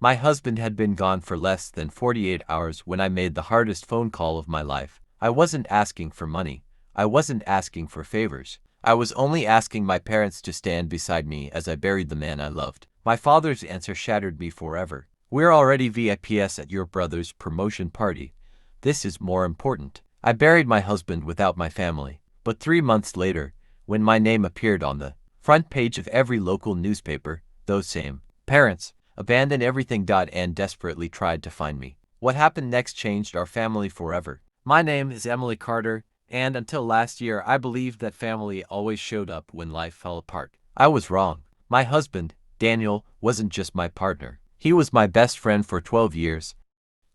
My husband had been gone for less than 48 hours when I made the hardest phone call of my life. I wasn't asking for money. I wasn't asking for favors. I was only asking my parents to stand beside me as I buried the man I loved. My father's answer shattered me forever. "We're already VIPs at your brother's promotion party. This is more important." I buried my husband without my family. But 3 months later, when my name appeared on the front page of every local newspaper, those same parents abandoned everything and desperately tried to find me. What happened next changed our family forever. My name is Emily Carter, and until last year I believed that family always showed up when life fell apart. I was wrong. My husband, Daniel, wasn't just my partner. He was my best friend for 12 years.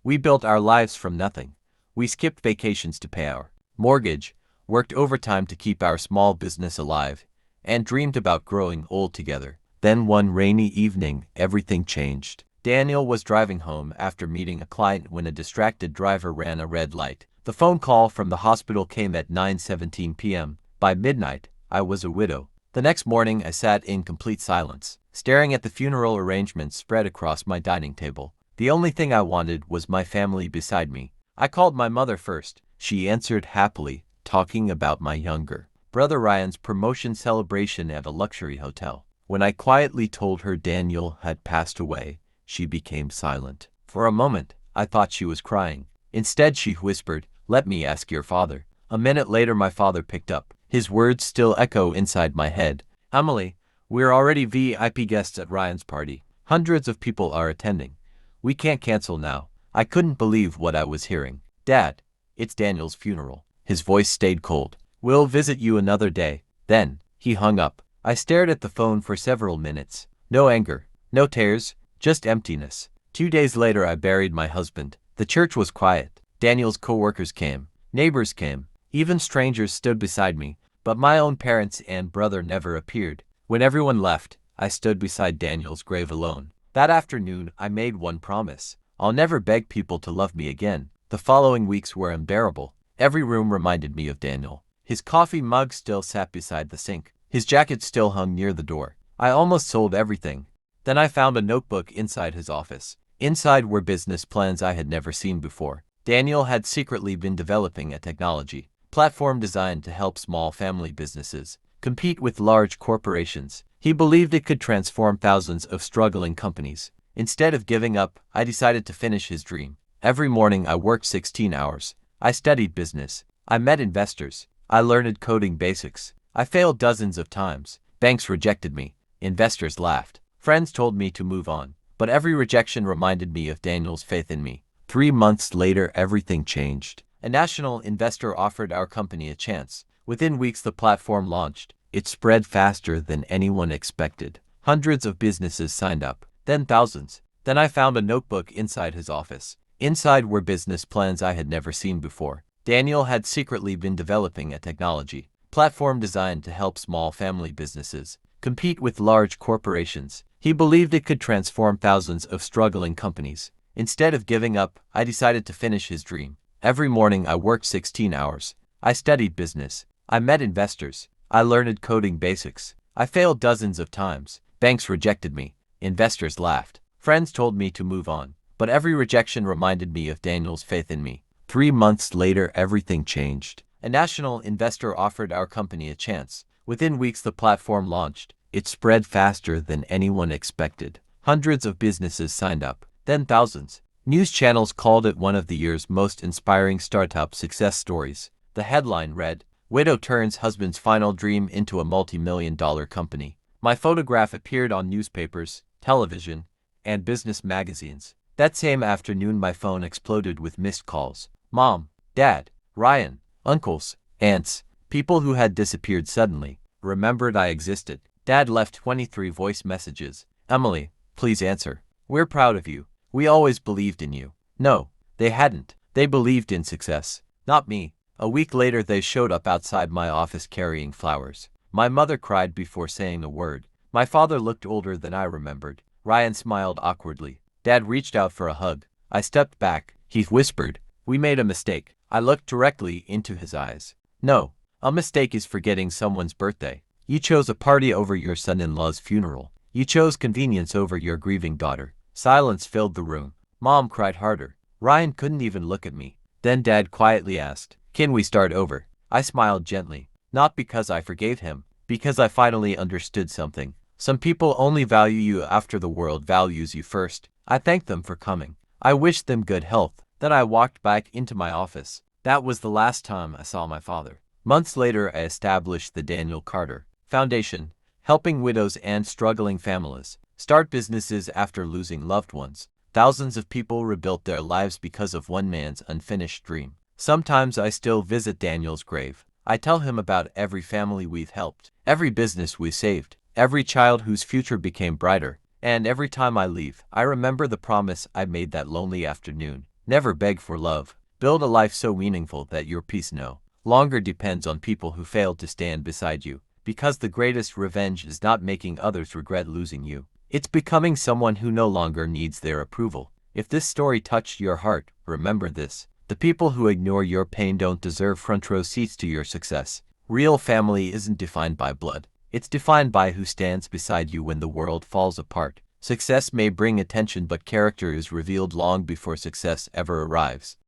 We built our lives from nothing. We skipped vacations to pay our mortgage, worked overtime to keep our small business alive, and dreamed about growing old together. Then one rainy evening, everything changed. Daniel was driving home after meeting a client when a distracted driver ran a red light. The phone call from the hospital came at 9:17 p.m. By midnight, I was a widow. The next morning, I sat in complete silence, staring at the funeral arrangements spread across my dining table. The only thing I wanted was my family beside me. I called my mother first. She answered happily, talking about my younger brother Ryan's promotion celebration at a luxury hotel. When I quietly told her Daniel had passed away, she became silent. For a moment, I thought she was crying. Instead, she whispered, "Let me ask your father." A minute later, my father picked up. His words still echo inside my head. "Emily, we're already VIP guests at Ryan's party. Hundreds of people are attending. We can't cancel now." I couldn't believe what I was hearing. "Dad, it's Daniel's funeral." His voice stayed cold. "We'll visit you another day." Then, he hung up. I stared at the phone for several minutes. No anger, no tears, just emptiness. 2 days later, I buried my husband. The church was quiet. Daniel's co-workers came. Neighbors came. Even strangers stood beside me. But my own parents and brother never appeared. When everyone left, I stood beside Daniel's grave alone. That afternoon, I made one promise. I'll never beg people to love me again. The following weeks were unbearable. Every room reminded me of Daniel. His coffee mug still sat beside the sink. His jacket still hung near the door. I almost sold everything. Then I found a notebook inside his office. Inside were business plans I had never seen before. Daniel had secretly been developing a technology platform designed to help small family businesses compete with large corporations. He believed it could transform thousands of struggling companies. Instead of giving up, I decided to finish his dream. Every morning I worked 16 hours. I studied business. I met investors. I learned coding basics. I failed dozens of times. Banks rejected me. Investors laughed. Friends told me to move on. But every rejection reminded me of Daniel's faith in me. 3 months later, everything changed. A national investor offered our company a chance. Within weeks, the platform launched. It spread faster than anyone expected. Hundreds of businesses signed up, then thousands. Then I found a notebook inside his office. Inside were business plans I had never seen before. Daniel had secretly been developing a technology platform designed to help small family businesses compete with large corporations. He believed it could transform thousands of struggling companies. Instead of giving up, I decided to finish his dream. Every morning I worked 16 hours. I studied business. I met investors. I learned coding basics. I failed dozens of times. Banks rejected me. Investors laughed. Friends told me to move on. But every rejection reminded me of Daniel's faith in me. 3 months later, everything changed. A national investor offered our company a chance. Within weeks, the platform launched. It spread faster than anyone expected. Hundreds of businesses signed up, then thousands. News channels called it one of the year's most inspiring startup success stories. The headline read, "Widow turns husband's final dream into a multi-million-dollar company." My photograph appeared on newspapers, television, and business magazines. That same afternoon, my phone exploded with missed calls. Mom, Dad, Ryan, uncles, aunts, people who had disappeared suddenly, remembered I existed. Dad left 23 voice messages. "Emily, please answer. We're proud of you. We always believed in you." No, they hadn't. They believed in success, not me. A week later, they showed up outside my office carrying flowers. My mother cried before saying a word. My father looked older than I remembered. Ryan smiled awkwardly. Dad reached out for a hug. I stepped back. He whispered, "We made a mistake." I looked directly into his eyes. "No, a mistake is forgetting someone's birthday. You chose a party over your son-in-law's funeral. You chose convenience over your grieving daughter. Silence filled the room. Mom cried harder. Ryan couldn't even look at me. Then Dad quietly asked, "Can we start over?" I smiled gently. Not because I forgave him, because I finally understood something. Some people only value you after the world values you first. I thanked them for coming. I wished them good health. Then I walked back into my office. That was the last time I saw my father. Months later, I established the Daniel Carter Foundation, helping widows and struggling families start businesses after losing loved ones. Thousands of people rebuilt their lives because of one man's unfinished dream. Sometimes I still visit Daniel's grave. I tell him about every family we've helped, every business we saved, every child whose future became brighter. And every time I leave, I remember the promise I made that lonely afternoon. Never beg for love. Build a life so meaningful that your peace no longer depends on people who failed to stand beside you. Because the greatest revenge is not making others regret losing you. It's becoming someone who no longer needs their approval. If this story touched your heart, remember this. The people who ignore your pain don't deserve front row seats to your success. Real family isn't defined by blood. It's defined by who stands beside you when the world falls apart. Success may bring attention, but character is revealed long before success ever arrives.